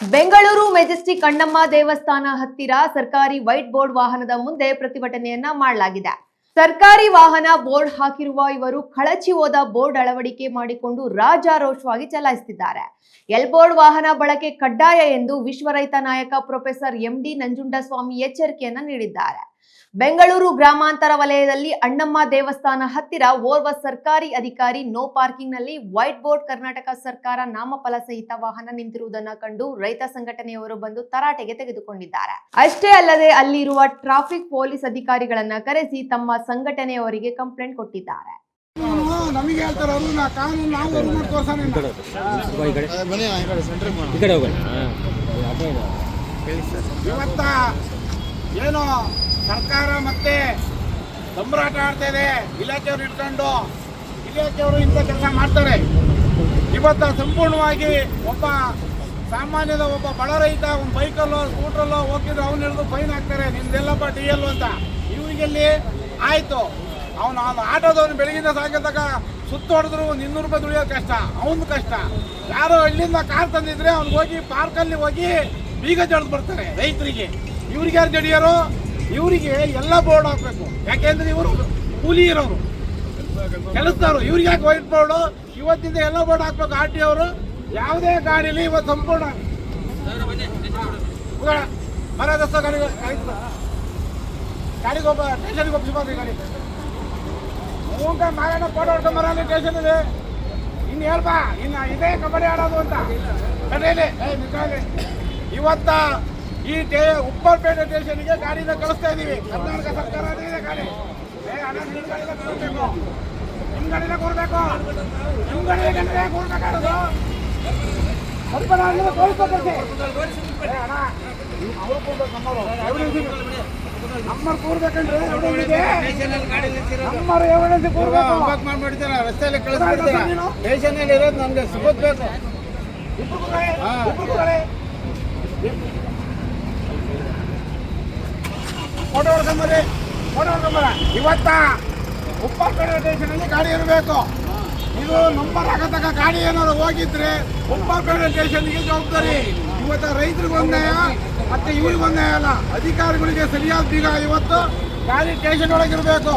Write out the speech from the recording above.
Bengaluru Majestic Annamma ದೇವಸ್ಥಾನ ಹತ್ತಿರ ಸರ್ಕಾರಿ ವೈಟ್ ಬೋರ್ಡ್ ವಾಹನದ ಮುಂದೆ ಪ್ರತಿಭಟನೆಯನ್ನ ಮಾಡಲಾಗಿದೆ. ಸರ್ಕಾರಿ ವಾಹನ ಬೋರ್ಡ್ ಹಾಕಿರುವ ಇವರು ಕಳಚಿ ಹೋದ ಬೋರ್ಡ್ ಅಳವಡಿಕೆ ಮಾಡಿಕೊಂಡು ರಾಜಾರೋಷವಾಗಿ ಚಲಾಯಿಸುತ್ತಿದ್ದಾರೆ. ಎಲ್ ಬೋರ್ಡ್ ವಾಹನ ಬಳಕೆ ಕಡ್ಡಾಯ ಎಂದು ವಿಶ್ವ ರೈತ ನಾಯಕ ಪ್ರೊಫೆಸರ್ ಎಂಡಿ ನಂಜುಂಡಸ್ವಾಮಿ ಎಚ್ಚರಿಕೆಯನ್ನ ನೀಡಿದ್ದಾರೆ. ಬೆಂಗಳೂರು ಗ್ರಾಮಾಂತರ ವಲಯದಲ್ಲಿ ಅಣ್ಣಮ್ಮ ದೇವಸ್ಥಾನ ಹತ್ತಿರ ಓರ್ವ ಸರ್ಕಾರಿ ಅಧಿಕಾರಿ ನೋ ಪಾರ್ಕಿಂಗ್ ನಲ್ಲಿ ವೈಟ್ ಬೋರ್ಡ್ ಕರ್ನಾಟಕ ಸರ್ಕಾರ ನಾಮಫಲ ಸಹಿತ ವಾಹನ ನಿಂತಿರುವುದನ್ನು ಕಂಡು ರೈತ ಸಂಘಟನೆಯವರು ಬಂದು ತರಾಟೆಗೆ ತೆಗೆದುಕೊಂಡಿದ್ದಾರೆ. ಅಷ್ಟೇ ಅಲ್ಲದೆ ಅಲ್ಲಿರುವ ಟ್ರಾಫಿಕ್ ಪೊಲೀಸ್ ಅಧಿಕಾರಿಗಳನ್ನ ಕರೆಸಿ ತಮ್ಮ ಸಂಘಟನೆಯವರಿಗೆ ಕಂಪ್ಲೇಂಟ್ ಕೊಟ್ಟಿದ್ದಾರೆ. ಸರ್ಕಾರ ಮತ್ತೆ ಸಂಭ್ರಾಟ ಆಡ್ತಾ ಇದೆ. ಇಲಾಖೆಯವರು ಇಟ್ಕೊಂಡು ಇಲಾಖೆಯವರು ಇಂಥ ಕೆಲಸ ಮಾಡ್ತಾರೆ. ಇವತ್ತು ಸಂಪೂರ್ಣವಾಗಿ ಒಬ್ಬ ಸಾಮಾನ್ಯದ ಒಬ್ಬ ಬಡ ರೈತ ಒಂದು ಬೈಕಲ್ಲೋ ಸ್ಕೂಟ್ರಲ್ಲೋ ಹೋಗಿದ್ರೆ ಅವ್ನು ಹಿಡಿದು ಫೈನ್ ಹಾಕ್ತಾರೆ, ನಿಮ್ದೆಲ್ಲಪ್ಪ DL ಅಂತ. ಇವರಿಗೆಲ್ಲಿ ಆಯ್ತು, ಅವನು ಆಟೋದವನು ಬೆಳಗಿಂದ ಸಾಯಂಕಾಲ ಸುತ್ತ ಹೊಡೆದ್ರು 200 ರೂಪಾಯಿ ದುಡಿಯೋದು ಕಷ್ಟ, ಅವನು ಕಷ್ಟ. ಯಾರೋ ಇಲ್ಲಿಂದ ಕಾರ್ ತಂದಿದ್ರೆ ಅವ್ನಿಗೆ ಹೋಗಿ ಪಾರ್ಕಲ್ಲಿ ಹೋಗಿ ಬೀಗ ಜಡ್ದು ಬರ್ತಾರೆ ರೈತರಿಗೆ. ಇವ್ರಿಗೆ ಯಾರು ಜಡಿಯೋರು? ಇವರಿಗೆ ಎಲ್ಲ ಬೋರ್ಡ್ ಹಾಕಬೇಕು. ಯಾಕೆಂದ್ರೆ ಇವರು ಕೂಲಿ ಇರೋರು, ಕೆಲಸದವರು. ಇವ್ರಿಗೆ ಯಾಕೆ ವೈಟ್ ಬೋರ್ಡು? ಇವತ್ತಿಂದ ಎಲ್ಲ ಬೋರ್ಡ್ ಹಾಕ್ಬೇಕು. RTO ಅವರು ಯಾವುದೇ ಗಾಡಿಲಿ ಇವತ್ತು ಸಂಪೂರ್ಣ ಮರದಸ್ತ ಗಾಡಿಗೊಬ್ಬ ಸ್ಟೇಷನ್ಗೆ ಒಪ್ಪಿಸ್ಬೋದು. ಗಾಡಿ ಮೂಂಕ ಮಾರಾಟ ಫೋಟೋ ಹೊಡ್ಕೊಂಡು ಬರಲಿ ಸ್ಟೇಷನ್ ಇದೆ. ಇನ್ನು ಹೇಳ್ಬಾ, ಇನ್ನು ಇದೇ ಕಬಡ್ಡಿ ಆಡೋದು ಅಂತ ಕಡೆಯಲ್ಲಿ ಇವತ್ತ ಈ ಉಪ್ಪರ್ಪೇಟೆ ಸ್ಟೇಷನ್ಗೆ ಗಾಡಿನ ಕಳಿಸ್ತಾ ಇದೀವಿ. ಕರ್ನಾಟಕ ಸರ್ಕಾರ ಇದೆ ಗಾಡಿ. ನಿಮ್ ಗಾಡಿನ ಕೊಡ್ಬೇಕು, ನಿಮ್ ಗಾಡಿಗೆ ಕೊಡ್ಬೇಕಾಗೋದು ನಮ್ಮರು ಕೂರ್ಬೇಕಂದ್ರೆ ನಮ್ಮರು ಎವಿಡೆನ್ಸ್ ಕೂರ್ಬೇಕು. ಮಾಡ್ಬಿಡ್ತಾರ, ರಸ್ತೆಯಲ್ಲಿ ಕಳಿಸ್ಬಿಡ್ತಾರ. ಸ್ಟೇಷನಲ್ಲಿ ಇರೋದು ನಮ್ಗೆ ಸಿಗೋದ್ಬೇಕು. ಫೋಟೋ ಹೊಡ್ಕೊಂಬರ. ಇವತ್ತ ಉಪ್ಪರ್ಪೇಟೆ ಸ್ಟೇಷನಲ್ಲಿ ಗಾಡಿ ಇರಬೇಕು. ಇದು ನಂಬರ್ ಆಗತಕ್ಕ ಗಾಡಿ ಏನಾದ್ರು ಹೋಗಿದ್ರೆ ಉಪ್ಪರ್ಪೇಟೆ ಸ್ಟೇಷನ್ಗೆ ಜವಾಬ್ದಾರಿ. ಇವತ್ತು ರೈತರಿಗೆ ಒಂದಾಯ ಮತ್ತೆ ಇವ್ರಿಗೆ ಒಂದಾಯ ಅಲ್ಲ, ಅಧಿಕಾರಿಗಳಿಗೆ ಸರಿಯಾದ ಬೀಗ ಇವತ್ತು ಗಾಡಿ ಸ್ಟೇಷನ್ ಒಳಗಿರಬೇಕು.